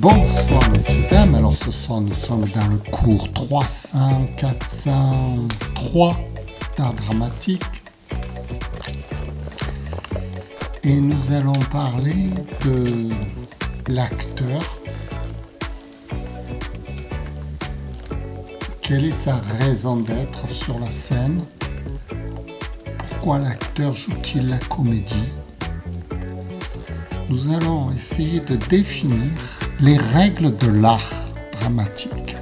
Bonsoir messieurs, dames, alors ce soir nous sommes dans le cours 403 d'art dramatique et nous allons parler de l'acteur. Quelle est sa raison d'être sur la scène? Pourquoi l'acteur joue-t-il la comédie? Nous allons essayer de définir les règles de l'art dramatique.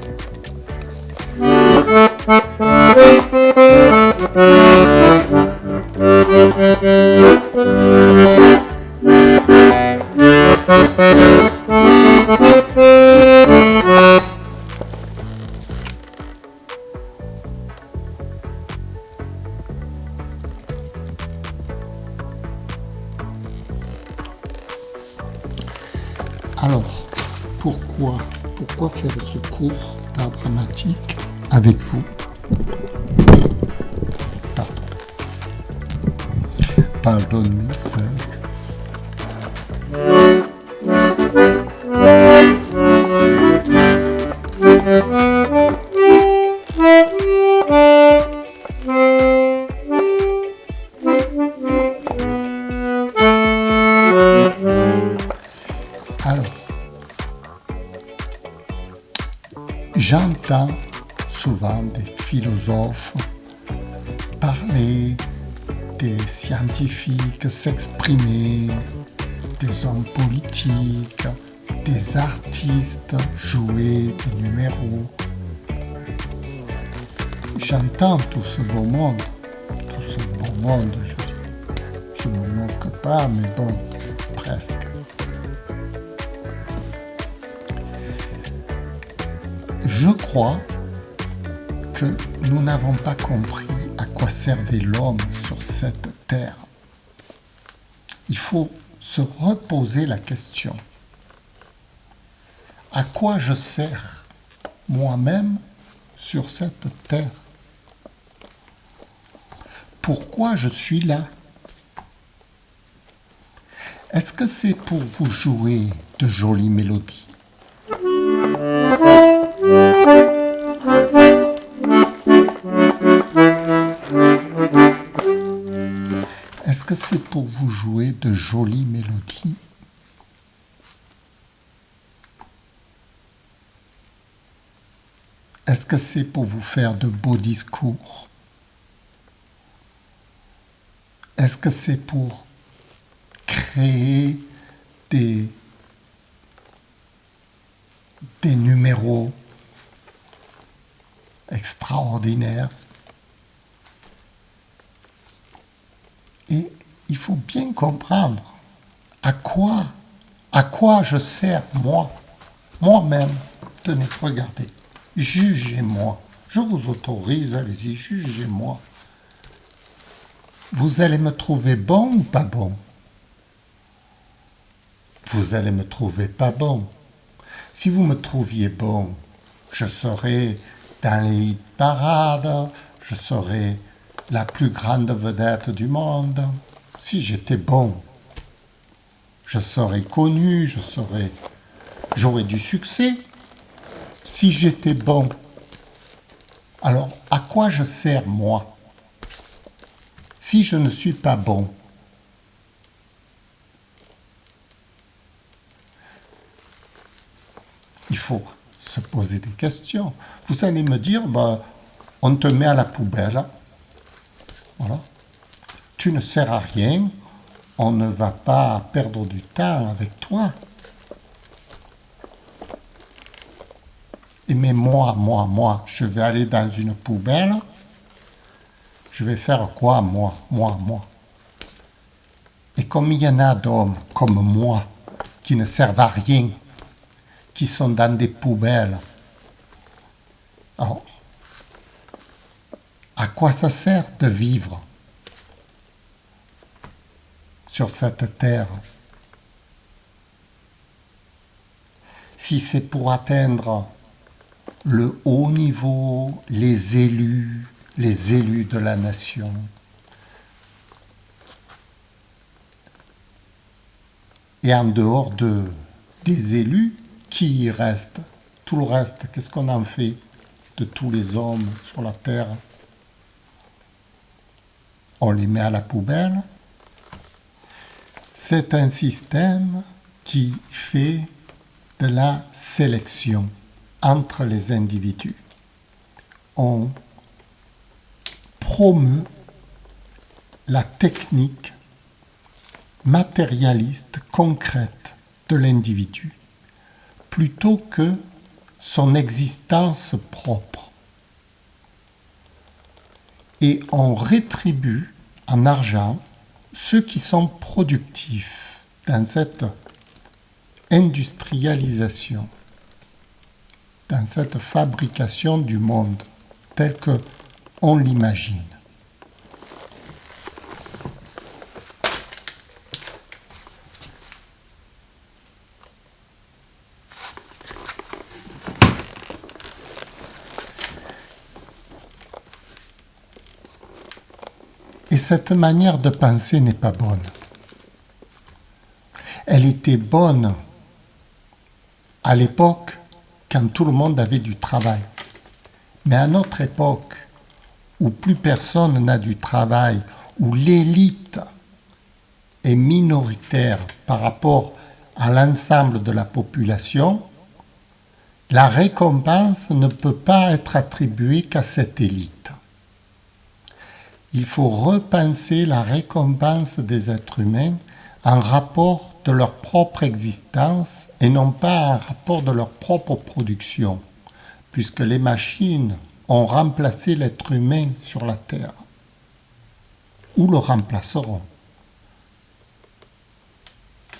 Alors, pourquoi faire ce cours d'art dramatique avec vous? Pardonne-moi, sœur. Alors, j'entends souvent des philosophes parler, des scientifiques s'exprimer, des hommes politiques, des artistes jouer des numéros. J'entends tout ce beau monde, je ne me moque pas, mais bon, presque. Je crois que nous n'avons pas compris à quoi servait l'homme sur cette terre. Il faut se reposer la question. À quoi je sers moi-même sur cette terre? Pourquoi je suis là? Est-ce que c'est pour vous jouer de jolies mélodies? Est-ce que c'est pour vous jouer de jolies mélodies? Est-ce que c'est pour vous faire de beaux discours? Est-ce que c'est pour créer des numéros extraordinaires? Et il faut bien comprendre à quoi je sers moi-même. Tenez, regardez, jugez-moi. Je vous autorise, allez-y, jugez-moi. Vous allez me trouver bon ou pas bon? Vous allez me trouver pas bon. Si vous me trouviez bon, je serais dans les hit parades, je serais la plus grande vedette du monde. Si j'étais bon, je serais connu, j'aurais du succès. Si j'étais bon, alors à quoi je sers moi? Si je ne suis pas bon, il faut se poser des questions. Vous allez me dire, on te met à la poubelle. Voilà. Tu ne sers à rien. On ne va pas perdre du temps avec toi. Mais moi, je vais aller dans une poubelle. Je vais faire quoi, moi? Et comme il y en a d'hommes comme moi qui ne servent à rien, qui sont dans des poubelles, alors, à quoi ça sert de vivre sur cette terre? Si c'est pour atteindre le haut niveau, les élus de la nation, et en dehors des élus, qui y reste? Tout le reste, qu'est-ce qu'on en fait de tous les hommes sur la Terre? On les met à la poubelle. C'est un système qui fait de la sélection entre les individus. On promeut la technique matérialiste, concrète de l'individu, plutôt que son existence propre. Et on rétribue en argent ceux qui sont productifs dans cette industrialisation, dans cette fabrication du monde tel que on l'imagine. Et cette manière de penser n'est pas bonne. Elle était bonne à l'époque quand tout le monde avait du travail. Mais à notre époque, où plus personne n'a du travail, où l'élite est minoritaire par rapport à l'ensemble de la population, la récompense ne peut pas être attribuée qu'à cette élite. Il faut repenser la récompense des êtres humains en rapport de leur propre existence et non pas en rapport de leur propre production, puisque les machines ont remplacé l'être humain sur la Terre, ou le remplaceront.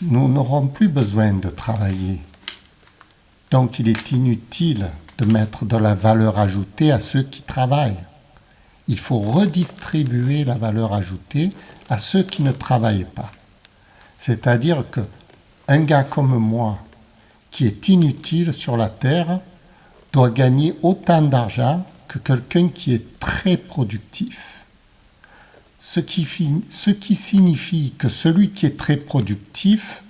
Nous n'aurons plus besoin de travailler. Donc il est inutile de mettre de la valeur ajoutée à ceux qui travaillent. Il faut redistribuer la valeur ajoutée à ceux qui ne travaillent pas. C'est-à-dire qu'un gars comme moi, qui est inutile sur la Terre, doit gagner autant d'argent que quelqu'un qui est très productif. Ce qui signifie que celui qui est très productif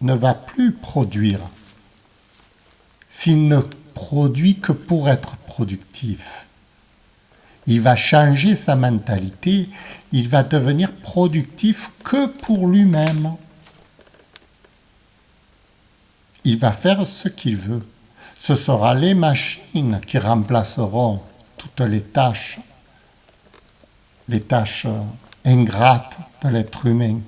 ne va plus produire s'il ne produit que pour être productif. Il va changer sa mentalité, il va devenir productif que pour lui-même. Il va faire ce qu'il veut. Ce sera les machines qui remplaceront toutes les tâches ingrates de l'être humain.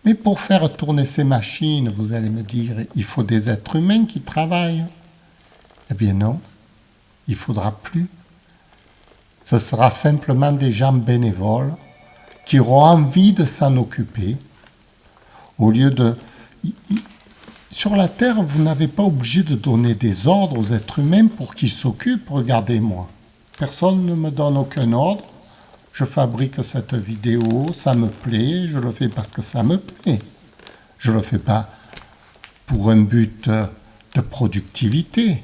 Mais pour faire tourner ces machines, vous allez me dire, il faut des êtres humains qui travaillent. Eh bien non, il ne faudra plus. Ce sera simplement des gens bénévoles qui auront envie de s'en occuper. Au lieu de... Sur la Terre, vous n'avez pas obligé de donner des ordres aux êtres humains pour qu'ils s'occupent. Regardez-moi. Personne ne me donne aucun ordre. Je fabrique cette vidéo, ça me plaît, je le fais parce que ça me plaît. Je ne le fais pas pour un but de productivité.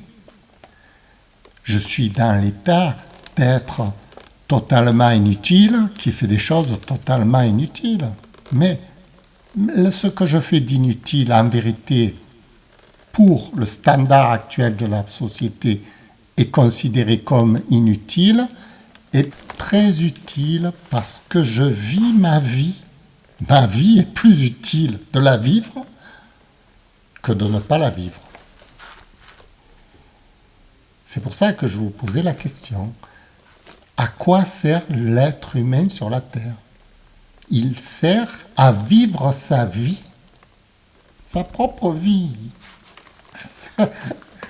Je suis dans l'état d'être totalement inutile, qui fait des choses totalement inutiles. Mais ce que je fais d'inutile, en vérité, pour le standard actuel de la société, est considéré comme inutile, est très utile parce que je vis ma vie. Ma vie est plus utile de la vivre que de ne pas la vivre. C'est pour ça que je vous posais la question. À quoi sert l'être humain sur la Terre? Il sert à vivre sa vie, sa propre vie. Vous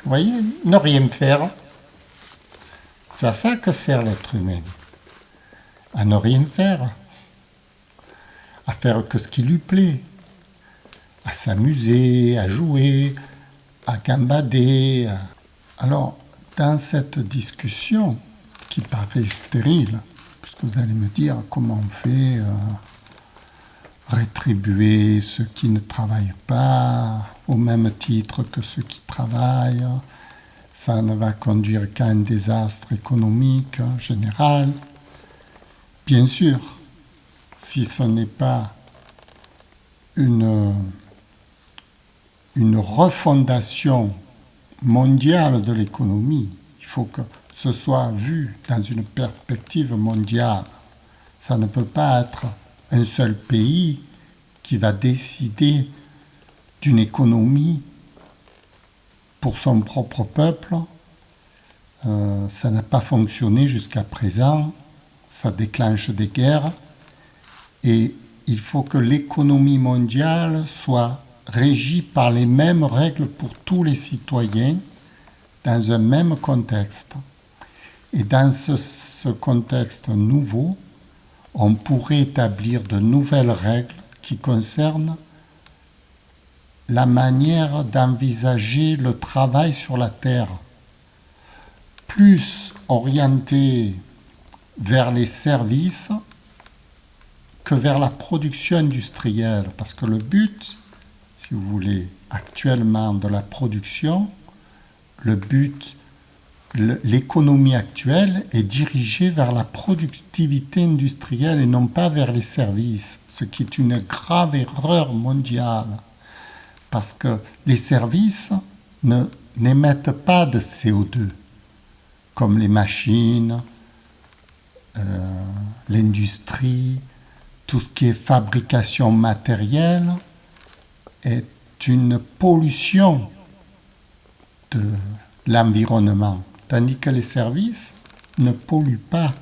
voyez, ne rien faire. C'est à ça que sert l'être humain. À ne rien faire. À faire que ce qui lui plaît. À s'amuser, à jouer, à gambader. Alors, dans cette discussion, qui paraît stérile, puisque vous allez me dire comment on fait rétribuer ceux qui ne travaillent pas au même titre que ceux qui travaillent, ça ne va conduire qu'à un désastre économique général. Bien sûr, si ce n'est pas une une refondation mondiale de l'économie. Il faut que ce soit vu dans une perspective mondiale. Ça ne peut pas être un seul pays qui va décider d'une économie pour son propre peuple. Ça n'a pas fonctionné jusqu'à présent. Ça déclenche des guerres. Et il faut que l'économie mondiale soit régie par les mêmes règles pour tous les citoyens dans un même contexte. Et dans ce contexte nouveau, on pourrait établir de nouvelles règles qui concernent la manière d'envisager le travail sur la Terre, plus orienté vers les services que vers la production industrielle. Parce que le but, si vous voulez, actuellement de la production, le but, l'économie actuelle est dirigée vers la productivité industrielle et non pas vers les services, ce qui est une grave erreur mondiale. Parce que les services n'émettent pas de CO2, comme les machines, l'industrie, tout ce qui est fabrication matérielle est une pollution de l'environnement, tandis que les services ne polluent pas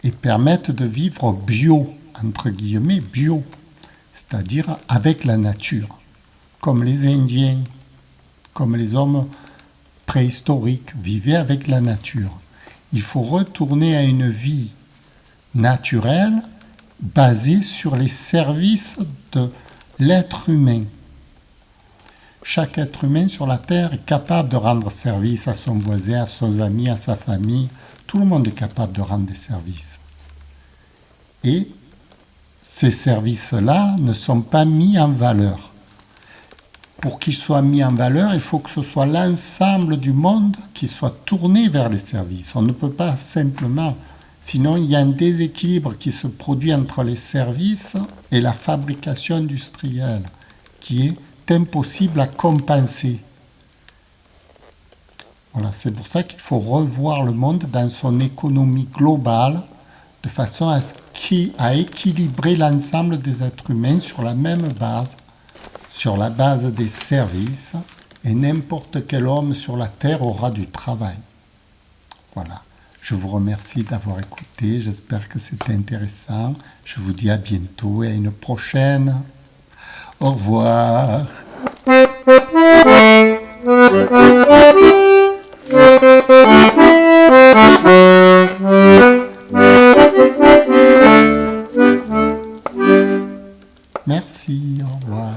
et permettent de vivre bio, entre guillemets bio, c'est-à-dire avec la nature, comme les Indiens, comme les hommes préhistoriques vivaient avec la nature. Il faut retourner à une vie naturelle basée sur les services de l'être humain. Chaque être humain sur la Terre est capable de rendre service à son voisin, à ses amis, à sa famille. Tout le monde est capable de rendre des services. Et ces services-là ne sont pas mis en valeur. Pour qu'ils soient mis en valeur, il faut que ce soit l'ensemble du monde qui soit tourné vers les services. On ne peut pas simplement... Sinon, il y a un déséquilibre qui se produit entre les services et la fabrication industrielle, qui est impossible à compenser. Voilà, c'est pour ça qu'il faut revoir le monde dans son économie globale, de façon à équilibrer l'ensemble des êtres humains sur la même base, sur la base des services, et n'importe quel homme sur la terre aura du travail. Voilà. Je vous remercie d'avoir écouté, j'espère que c'était intéressant. Je vous dis à bientôt et à une prochaine. Au revoir. Merci, au revoir.